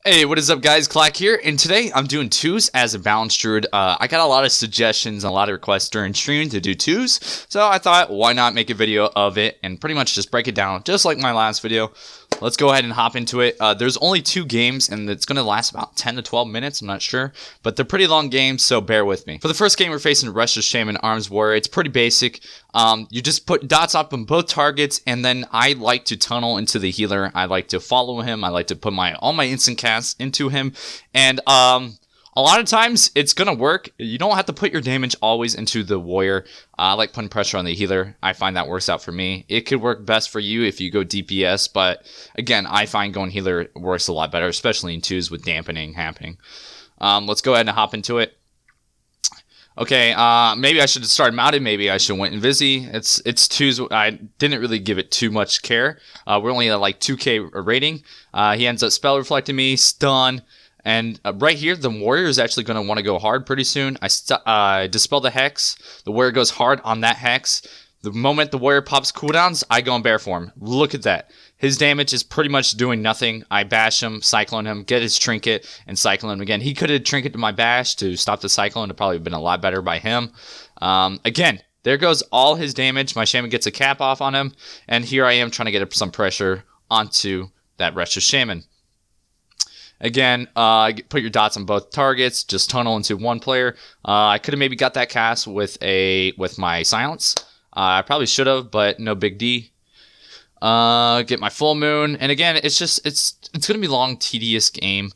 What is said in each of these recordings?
Hey, what is up, guys? Clack here, and today I'm doing twos as a balanced druid. I got a lot of suggestions and a lot of requests during stream to do twos, so I thought, why not make a video of it and pretty much just break it down, just like my last video. Let's go ahead and hop into it. There's only 2 games, and it's going to last about 10 to 12 minutes, I'm not sure, but they're pretty long games, so bear with me. For the first game, we're facing Restless Shaman Arms Warrior. It's pretty basic. You just put dots up on both targets, and then I like to tunnel into the healer. I like to follow him. I like to put all my instant casts into him, and a lot of times it's gonna work. You don't have to put your damage always into the warrior. I like putting pressure on the healer. I find that works out for me. It could work best for you if you go DPS, but again, I find going healer works a lot better, especially in twos with dampening happening. Let's go ahead and hop into it. Okay, maybe I should have started mounted. Maybe I should have went Invisi. It's twos. I didn't really give it too much care. We're only at like 2k rating. He ends up spell reflecting me, stun. And right here, the warrior is actually going to want to go hard pretty soon. I dispel the hex. The warrior goes hard on that hex. The moment the warrior pops cooldowns, I go in bear form. Look at that. His damage is pretty much doing nothing. I bash him, cyclone him, get his trinket, and cyclone him again. He could have trinketed my bash to stop the cyclone. It probably would have been a lot better by him. Again, there goes all his damage. My shaman gets a cap off on him. And here I am trying to get some pressure onto that Restless Shaman. Again, put your dots on both targets. Just tunnel into one player. I could have maybe got that cast with my silence. I probably should have, but no big D. Get my full moon, and again, it's gonna be long, tedious game.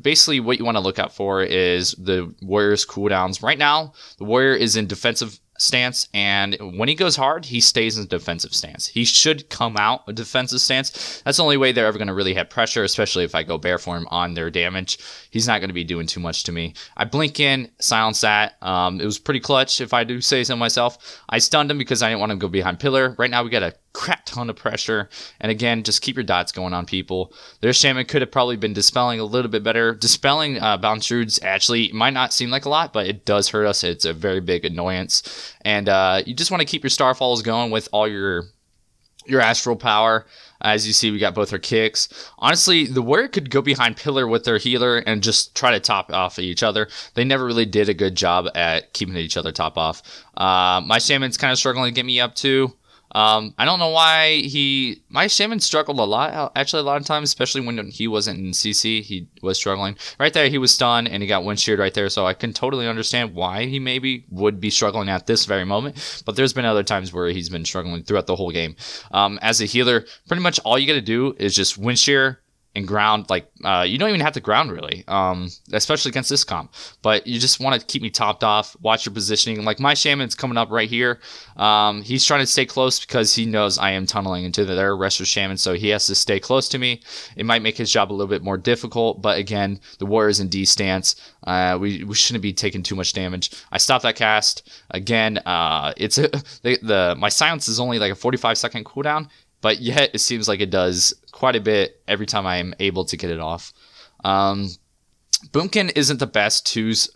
Basically, what you want to look out for is the warrior's cooldowns. Right now, the warrior is in defensive stance, and when he goes hard, he stays in defensive stance. He should come out a defensive stance. That's the only way they're ever going to really have pressure, especially if I go bear form on their damage. He's not going to be doing too much to me. I blink in, silence that. It was pretty clutch, if I do say so myself. I stunned him because I didn't want him to go behind pillar. Right now, we got a crap ton of pressure, and again, just keep your dots going on people. Their shaman could have probably been dispelling a little bit better. Dispelling bound druids actually might not seem like a lot, but it does hurt us. It's a very big annoyance, and you just want to keep your starfalls going with all your astral power. As you see, we got both our kicks. Honestly, the warrior could go behind pillar with their healer and just try to top off each other. They never really did a good job at keeping each other top off. My shaman's kind of struggling to get me up too. I don't know why my shaman struggled a lot, actually a lot of times, especially when he wasn't in CC, he was struggling. Right there, he was stunned, and he got wind sheared right there, so I can totally understand why he maybe would be struggling at this very moment, but there's been other times where he's been struggling throughout the whole game. As a healer, pretty much all you gotta do is just wind shear and ground. Like you don't even have to ground really, especially against this comp, but you just want to keep me topped off, watch your positioning. Like my shaman's coming up right here. He's trying to stay close because he knows I am tunneling into their Restless Shaman, so he has to stay close to me. It might make his job a little bit more difficult, but again, the warrior's in D stance. We shouldn't be taking too much damage. I stopped that cast again. My silence is only like a 45-second cooldown, but yet it seems like it does quite a bit every time I am able to get it off. Boomkin isn't the best twos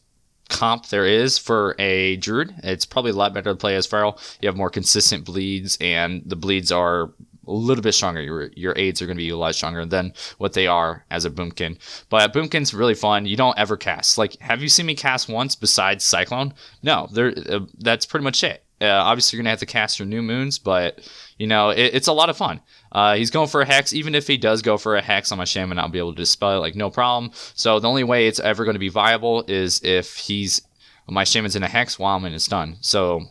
comp there is for a druid. It's probably a lot better to play as feral. You have more consistent bleeds, and the bleeds are a little bit stronger. Your aids are going to be a lot stronger than what they are as a Boomkin. But Boomkin's really fun. You don't ever cast. Like, have you seen me cast once besides Cyclone? No, that's pretty much it. Obviously, you're going to have to cast your new moons, but, you know, it's a lot of fun. He's going for a hex. Even if he does go for a hex on my shaman, I'll be able to dispel it, like, no problem. So the only way it's ever going to be viable is if my shaman's in a hex while I'm in a stun. So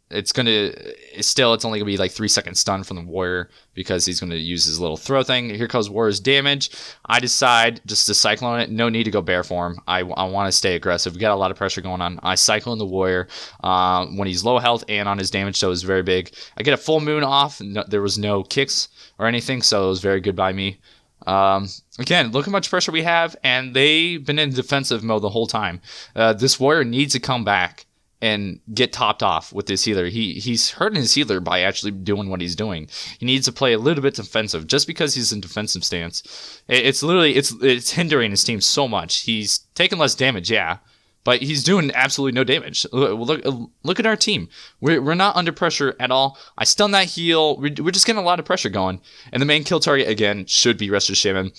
it's only gonna be like 3-second stun from the warrior because he's gonna use his little throw thing. Here comes warrior's damage. I decide just to cyclone it. No need to go bear form. I want to stay aggressive. We got a lot of pressure going on. I cyclone the warrior when he's low health and on his damage, so it was very big. I get a full moon off. No, there was no kicks or anything, so it was very good by me. Again, look how much pressure we have, and they've been in defensive mode the whole time. This warrior needs to come back and get topped off with this healer. He's hurting his healer by actually doing what he's doing. He needs to play a little bit defensive. Just because he's in defensive stance, it's hindering his team so much. He's taking less damage, yeah, but he's doing absolutely no damage. Look at our team. We're not under pressure at all. I stun that heal. We're just getting a lot of pressure going. And the main kill target, again, should be Restless Shaman.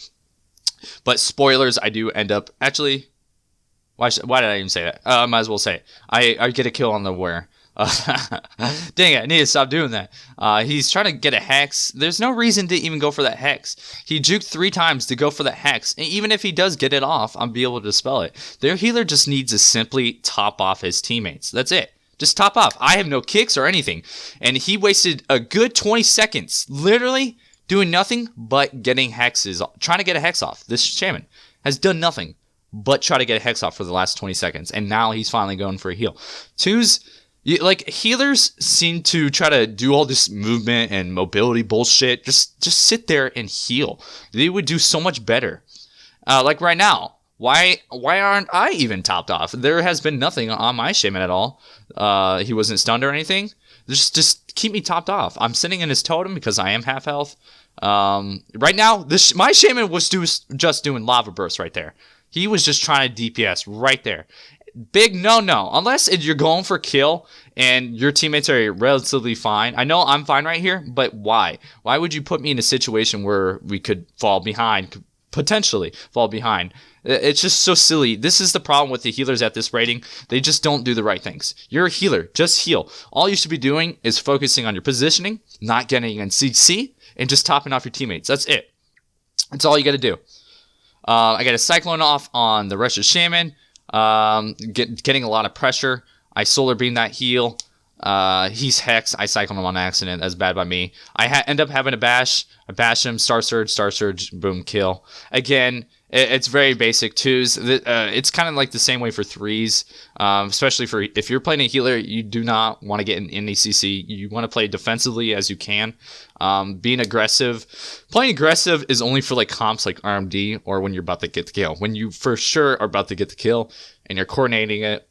But spoilers, I do end up actually. Why did I even say that? I might as well say it. I get a kill on the where. Dang it, I need to stop doing that. He's trying to get a hex. There's no reason to even go for that hex. He juked 3 times to go for that hex. And even if he does get it off, I'll be able to dispel it. Their healer just needs to simply top off his teammates. That's it. Just top off. I have no kicks or anything. And he wasted a good 20 seconds, literally doing nothing but getting hexes, trying to get a hex off. This shaman has done nothing but try to get a hex off for the last 20 seconds. And now he's finally going for a heal. Like, healers seem to try to do all this movement and mobility bullshit. Just sit there and heal. They would do so much better. Like right now, why aren't I even topped off? There has been nothing on my shaman at all. He wasn't stunned or anything. Just keep me topped off. I'm sitting in his totem because I am half health. Right now, my shaman was just doing lava burst right there. He was just trying to DPS right there. Big no. Unless you're going for kill and your teammates are relatively fine. I know I'm fine right here, but why? Why would you put me in a situation where we could fall behind, potentially fall behind? It's just so silly. This is the problem with the healers at this rating. They just don't do the right things. You're a healer. Just heal. All you should be doing is focusing on your positioning, not getting in CC, and just topping off your teammates. That's it. That's all you got to do. I got a Cyclone off on the Russian Shaman. Getting a lot of pressure. I solar beam that heal. He's hexed. I cycled him on accident. That's bad by me. I end up having a bash. I bash him. Star Surge, boom, kill. Again, it's very basic twos. It's kind of like the same way for threes, especially for if you're playing a healer, you do not want to get in any CC. You want to play defensively as you can. Being aggressive. Playing aggressive is only for like comps like RMD or when you're about to get the kill. When you for sure are about to get the kill and you're coordinating it,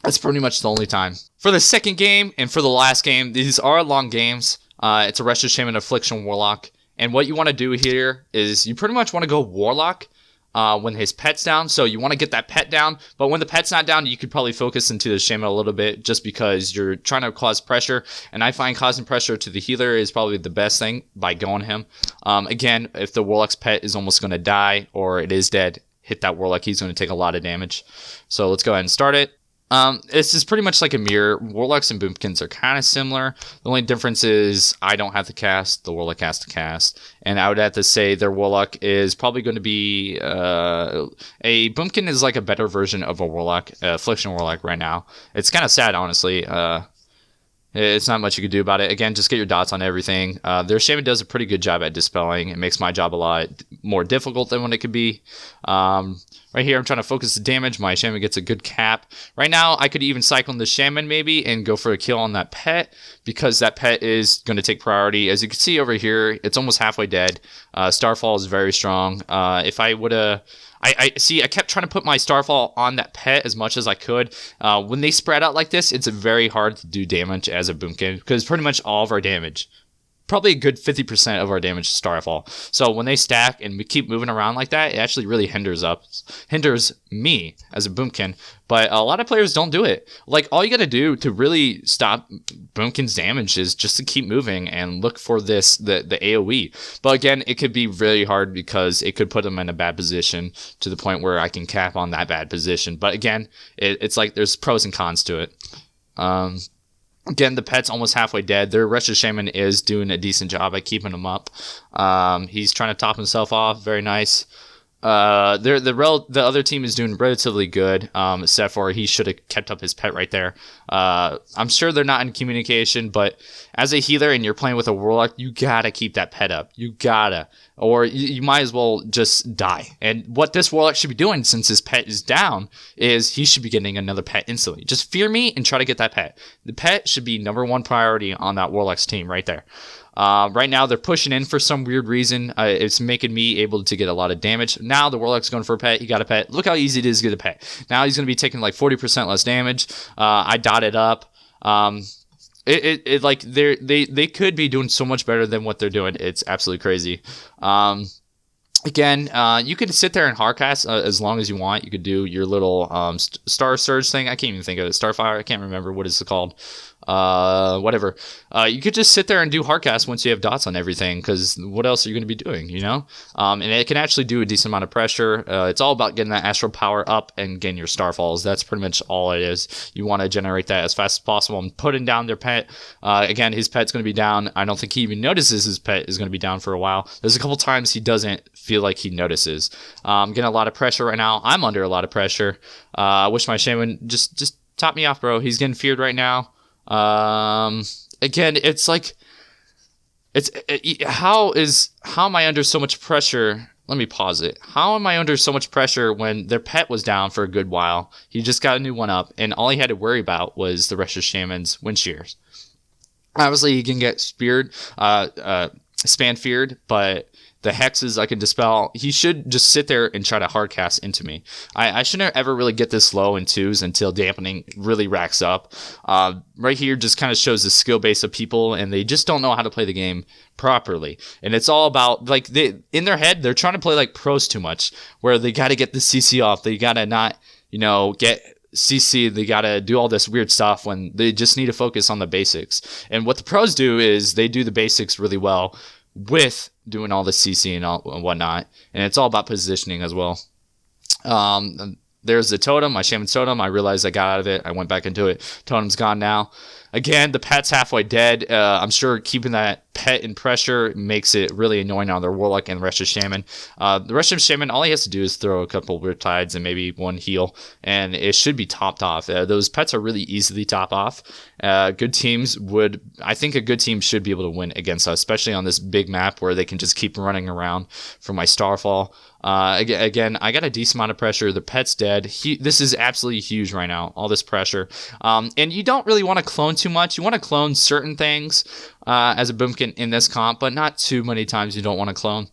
that's pretty much the only time. For the second game and for the last game, these are long games. It's a Restless Shaman Affliction Warlock. And what you want to do here is you pretty much want to go Warlock when his pet's down. So you want to get that pet down. But when the pet's not down, you could probably focus into the Shaman a little bit just because you're trying to cause pressure. And I find causing pressure to the healer is probably the best thing by going him. Again, if the Warlock's pet is almost going to die or it is dead, hit that Warlock. He's going to take a lot of damage. So let's go ahead and start it. This is pretty much like a mirror. Warlocks and Boomkins are kind of similar. The only difference is I don't have to cast, the Warlock has to cast. And I would have to say their Warlock is probably going to be a Boomkin is like a better version of a Warlock, Affliction Warlock right now. It's kind of sad, honestly. It's not much you can do about it. Again, just get your dots on everything. Their Shaman does a pretty good job at dispelling. It makes my job a lot more difficult than what it could be. Right here, I'm trying to focus the damage. My Shaman gets a good cap. Right now, I could even cycle the Shaman maybe and go for a kill on that pet because that pet is going to take priority. As you can see over here, it's almost halfway dead. Starfall is very strong. If I would have... I kept trying to put my Starfall on that pet as much as I could. When they spread out like this, it's very hard to do damage as a Boomkin because pretty much all of our damage, probably a good 50% of our damage is Starfall. So when they stack and we keep moving around like that, it actually really hinders me as a Boomkin. But a lot of players don't do it. Like, all you got to do to really stop Boomkin's damage is just to keep moving and look for the AoE. But again, it could be really hard because it could put them in a bad position to the point where I can cap on that bad position. But again, it's like there's pros and cons to it. Again, the pet's almost halfway dead. Their Wretched Shaman is doing a decent job at keeping him up. He's trying to top himself off. Very nice. The other team is doing relatively good, except for he should have kept up his pet right there. I'm sure they're not in communication, but as a healer and you're playing with a Warlock, you gotta keep that pet up. You gotta. Or you might as well just die. And what this Warlock should be doing, since his pet is down, is he should be getting another pet instantly. Just fear me and try to get that pet. The pet should be number one priority on that Warlock's team right there. Right now, they're pushing in for some weird reason. It's making me able to get a lot of damage. Now, the Warlock's going for a pet. He got a pet. Look how easy it is to get a pet. Now, he's going to be taking like 40% less damage. I dotted up. Like they could be doing so much better than what they're doing. It's absolutely crazy. Again, you could sit there and hardcast as long as you want. You could do your little Star Surge thing. I can't even think of it. Starfire. I can't remember what it's called. whatever. You could just sit there and do hardcast once you have dots on everything, because what else are you going to be doing, you know? And it can actually do a decent amount of pressure. It's all about getting that astral power up and getting your starfalls. That's pretty much all it is. You want to generate that as fast as possible and putting down their pet. Again, his pet's going to be down. I don't think he even notices his pet is going to be down for a while. There's a couple times he doesn't feel like he notices. Getting a lot of pressure right now. I'm under a lot of pressure. I wish my shaman just top me off, bro. He's getting feared right now. Again, it's like, how am I under so much pressure? Let me pause it. How am I under so much pressure when their pet was down for a good while? He just got a new one up, and all he had to worry about was the rest of Shaman's wind shears. Obviously, he can get speared, span feared, but the hexes I can dispel. He should just sit there and try to hardcast into me. I shouldn't ever really get this low in 2s until dampening really racks up. Right here just kind of shows the skill base of people, and they just don't know how to play the game properly. And it's all about, like, in their head, they're trying to play like pros too much, where they got to get the CC off. They got to not, get CC, they gotta do all this weird stuff when they just need to focus on the basics. And what the pros do is they do the basics really well with doing all the CC and whatnot, and it's all about positioning as well. There's the totem, my shaman's totem. I realized I got out of it. I went back into it. Totem's gone now. Again, the pet's halfway dead. I'm sure keeping that pet in pressure makes it really annoying on their warlock and the rest of shaman. The rest of shaman, all he has to do is throw a couple weird tides and maybe one heal, and it should be topped off. Those pets are really easily top off. Good teams would, I think a good team should be able to win against us, especially on this big map where they can just keep running around for my starfall. Again, I got a decent amount of pressure. The pet's dead. This is absolutely huge right now, all this pressure. And you don't really want to clone too much. You want to clone certain things as a boomkin in this comp, but not too many times you don't want to clone.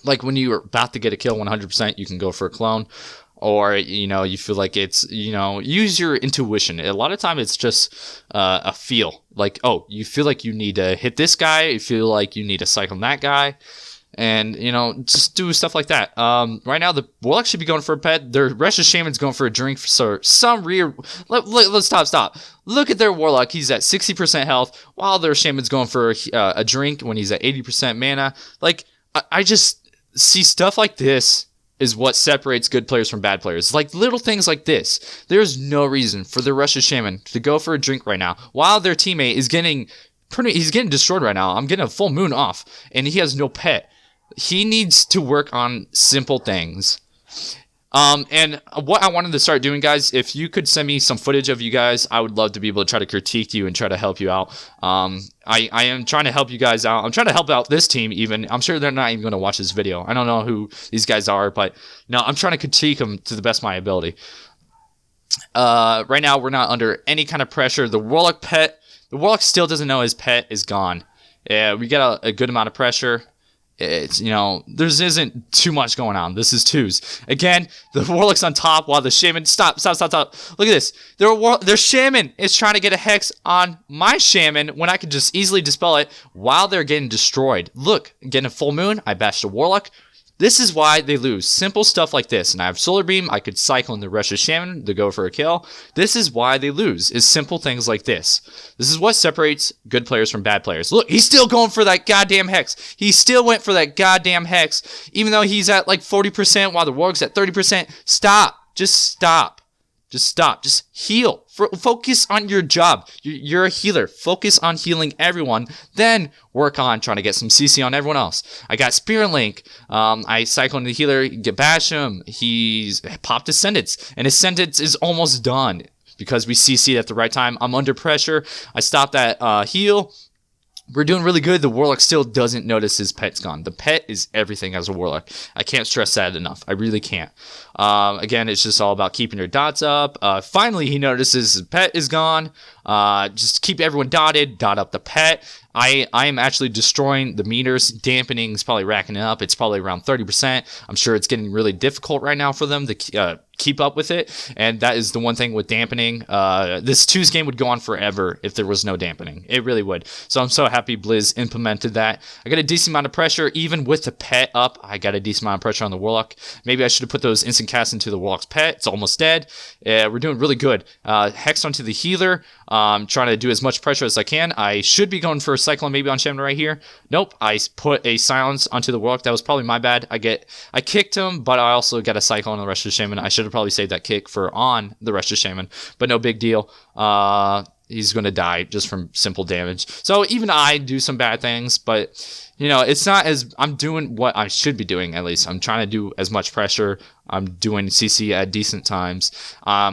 Like when you're about to get a kill 100%, you can go for a clone. Or, you feel like it's, use your intuition. A lot of time it's just a feel. Like, oh, you feel like you need to hit this guy. You feel like you need to cycle that guy. And, just do stuff like that. Right now, the warlock should be going for a pet. Their rest of shaman's going for a drink. So some let's stop. Look at their warlock. He's at 60% health, while their shaman's going for a drink when he's at 80% mana. Like, I just see stuff like this is what separates good players from bad players. Like little things like this. There's no reason for the Russian shaman to go for a drink right now, while their teammate is he's getting destroyed right now. I'm getting a full moon off, and he has no pet. He needs to work on simple things. And what I wanted to start doing, guys, if you could send me some footage of you guys, I would love to be able to try to critique you and try to help you out. I am trying to help you guys out. I'm trying to help out this team even. I'm sure they're not even going to watch this video. I don't know who these guys are, but no, I'm trying to critique them to the best of my ability. Right now, we're not under any kind of pressure. The warlock still doesn't know his pet is gone. We got a good amount of pressure. It's, there isn't too much going on. This is 2s. Again, the warlock's on top while the shaman... Stop. Look at this. Their shaman is trying to get a hex on my shaman when I could just easily dispel it while they're getting destroyed. Look, getting a full moon. I bashed a warlock. This is why they lose. Simple stuff like this. And I have Solar Beam. I could cycle in the Russian Shaman to go for a kill. This is why they lose, is simple things like this. This is what separates good players from bad players. Look, he's still going for that goddamn hex. He still went for that goddamn hex, even though he's at like 40% while the Warg's at 30%. Stop. Just stop. Just stop. Just heal. Focus on your job. You're a healer. Focus on healing everyone. Then work on trying to get some CC on everyone else. I got Spirit Link. I cycle into the healer. Get bash him. He's popped his sentence. And his sentence is almost done because we CC'd at the right time. I'm under pressure. I stopped that heal. We're doing really good. The warlock still doesn't notice his pet's gone. The pet is everything as a warlock. I can't stress that enough. I really can't. Again, it's just all about keeping your dots up. Finally, he notices his pet is gone. Just keep everyone dotted. Dot up the pet. I am actually destroying the meters. Dampening is probably racking it up. It's probably around 30%. I'm sure it's getting really difficult right now for them to keep up with it, and that is the one thing with dampening. This 2's game would go on forever if there was no dampening. It really would. So I'm so happy Blizz implemented that. I got a decent amount of pressure, even with the pet up. I got a decent amount of pressure on the Warlock. Maybe I should have put those instant casts into the Warlock's pet. It's almost dead. We're doing really good. Hex onto the healer. Trying to do as much pressure as I can. I should be going for a Cyclone maybe on Shaman right here. Nope. I put a Silence onto the Warlock. That was probably my bad. I kicked him, but I also got a Cyclone on the rest of the Shaman. I should have probably saved that kick for on the rest of Shaman, but no big deal. He's going to die just from simple damage. So even I do some bad things, but you know, it's not as I'm doing what I should be doing. At least I'm trying to do as much pressure. I'm doing CC at decent times.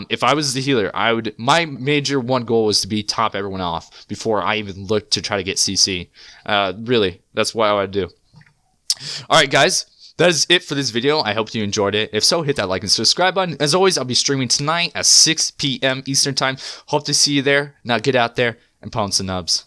If I was the healer, my major one goal was to be top everyone off before I even looked to try to get CC. Really, that's what I would do. All right, guys. That is it for this video. I hope you enjoyed it. If so, hit that like and subscribe button. As always, I'll be streaming tonight at 6 p.m. Eastern Time. Hope to see you there. Now get out there and pound some nubs.